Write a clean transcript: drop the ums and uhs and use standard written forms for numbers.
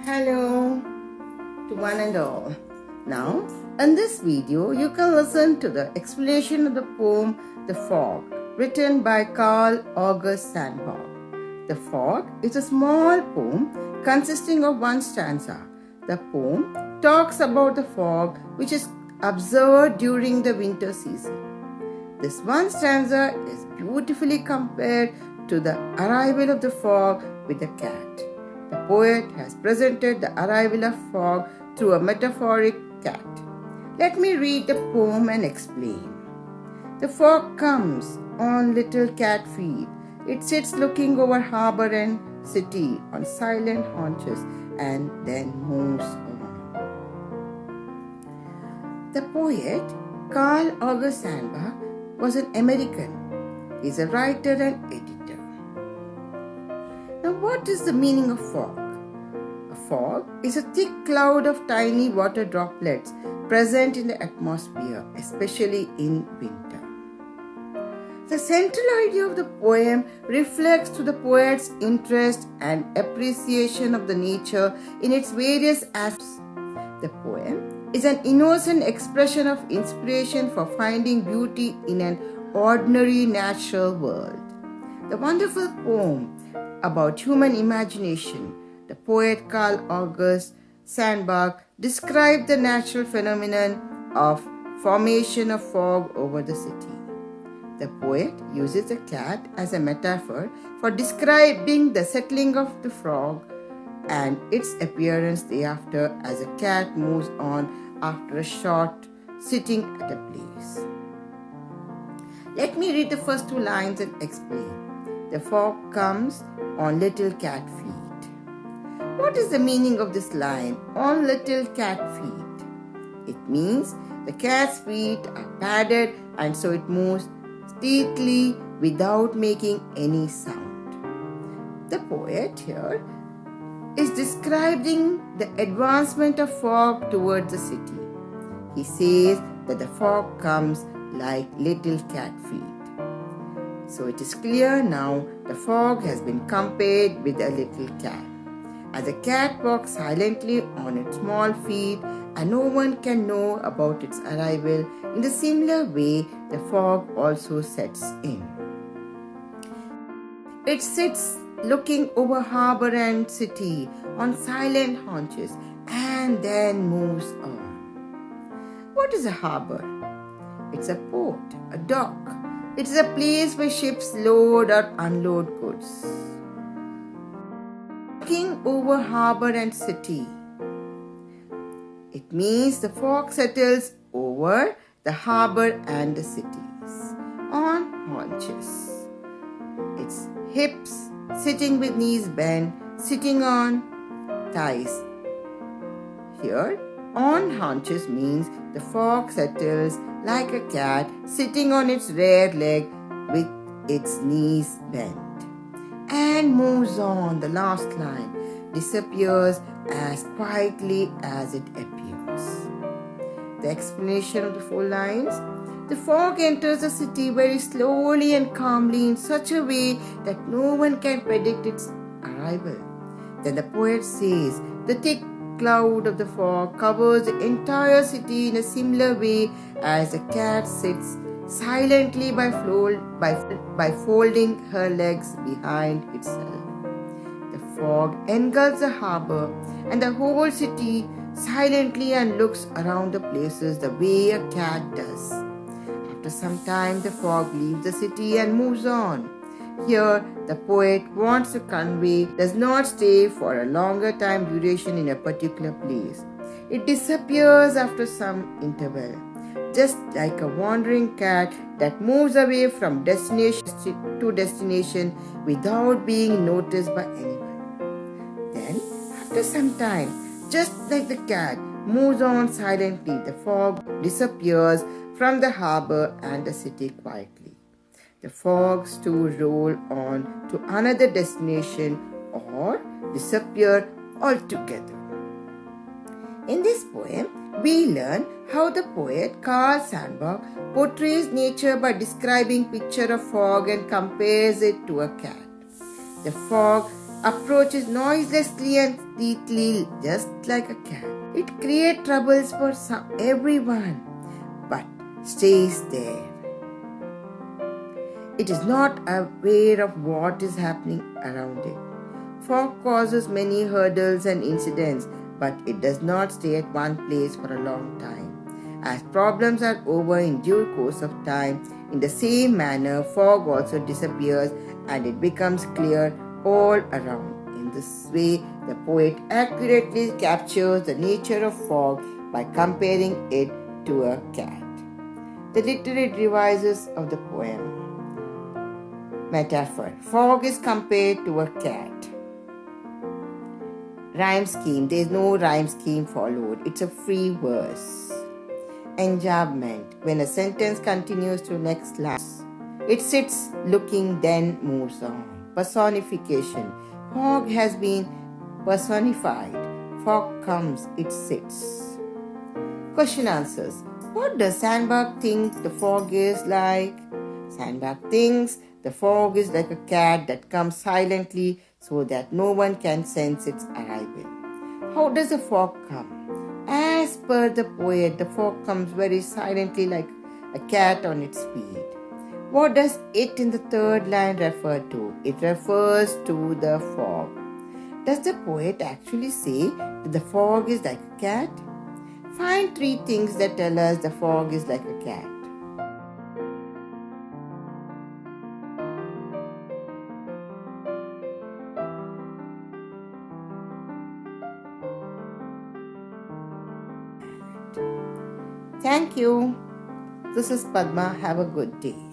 Hello to one and all. Now, in this video, you can listen to the explanation of the poem The Fog, written by Carl Sandburg. The Fog is a small poem consisting of one stanza. The poem talks about the fog which is observed during the winter season. This one stanza is beautifully compared to the arrival of the fog with the cat. The poet has presented the arrival of fog through a metaphoric cat. Let me read the poem and explain. The fog comes on little cat feet. It sits looking over harbor and city on silent haunches and then moves on. The poet Carl Sandburg was an American. He is a writer and editor. Now, what is the meaning of fog? A fog is a thick cloud of tiny water droplets present in the atmosphere, especially in winter. The central idea of the poem reflects to the poet's interest and appreciation of the nature in its various aspects. The poem is an innocent expression of inspiration for finding beauty in an ordinary natural world. The wonderful poem about human imagination, the poet Carl Sandburg described the natural phenomenon of formation of fog over the city. The poet uses a cat as a metaphor for describing the settling of the fog and its appearance thereafter as a cat moves on after a short sitting at a place. Let me read the first two lines and explain. The fog comes on little cat feet. What is the meaning of this line, on little cat feet? It means the cat's feet are padded and so it moves stealthily without making any sound. The poet here is describing the advancement of fog towards the city. He says that the fog comes like little cat feet. So it is clear now the fog has been compared with a little cat. As a cat walks silently on its small feet and no one can know about its arrival, in the similar way the fog also sets in. It sits looking over harbor and city on silent haunches and then moves on. What is a harbor? It's a port, a dock. It is a place where ships load or unload goods. Looking over harbor and city. It means the fog settles over the harbor and the cities. On haunches. It's hips, sitting with knees bent, sitting on thighs. Here, on haunches means the fog settles like a cat sitting on its rear leg with its knees bent. And moves on, the last line, disappears as quietly as it appears. The explanation of the 4 lines. The fog enters the city very slowly and calmly in such a way that no one can predict its arrival. Then the poet says, the thick cloud of the fog covers the entire city in a similar way as a cat sits silently by folding her legs behind itself. The fog engulfs the harbor and the whole city silently and looks around the places the way a cat does. After some time, the fog leaves the city and moves on. Here, the poet wants to convey does not stay for a longer time duration in a particular place. It disappears after some interval, just like a wandering cat that moves away from destination to destination without being noticed by anyone. Then, after some time, just like the cat moves on silently, the fog disappears from the harbor and the city quietly. The fogs too roll on to another destination or disappear altogether. In this poem, we learn how the poet Carl Sandburg portrays nature by describing picture of fog and compares it to a cat. The fog approaches noiselessly and neatly, just like a cat. It creates troubles for everyone, but stays there. It is not aware of what is happening around it. Fog causes many hurdles and incidents, but it does not stay at one place for a long time. As problems are over in due course of time, in the same manner, fog also disappears and it becomes clear all around. In this way, the poet accurately captures the nature of fog by comparing it to a cat. The literary devices of the poem. Metaphor. Fog is compared to a cat. Rhyme scheme. There is no rhyme scheme followed. It's a free verse. Enjambment. When a sentence continues to next line, it sits looking, then moves on. Personification. Fog has been personified. Fog comes, it sits. Question answers. What does Sandburg think the fog is like? Sandburg thinks the fog is like a cat that comes silently so that no one can sense its arrival. How does the fog come? As per the poet, the fog comes very silently like a cat on its feet. What does it in the third line refer to? It refers to the fog. Does the poet actually say that the fog is like a cat? Find 3 things that tell us the fog is like a cat. Thank you. This is Padma. Have a good day.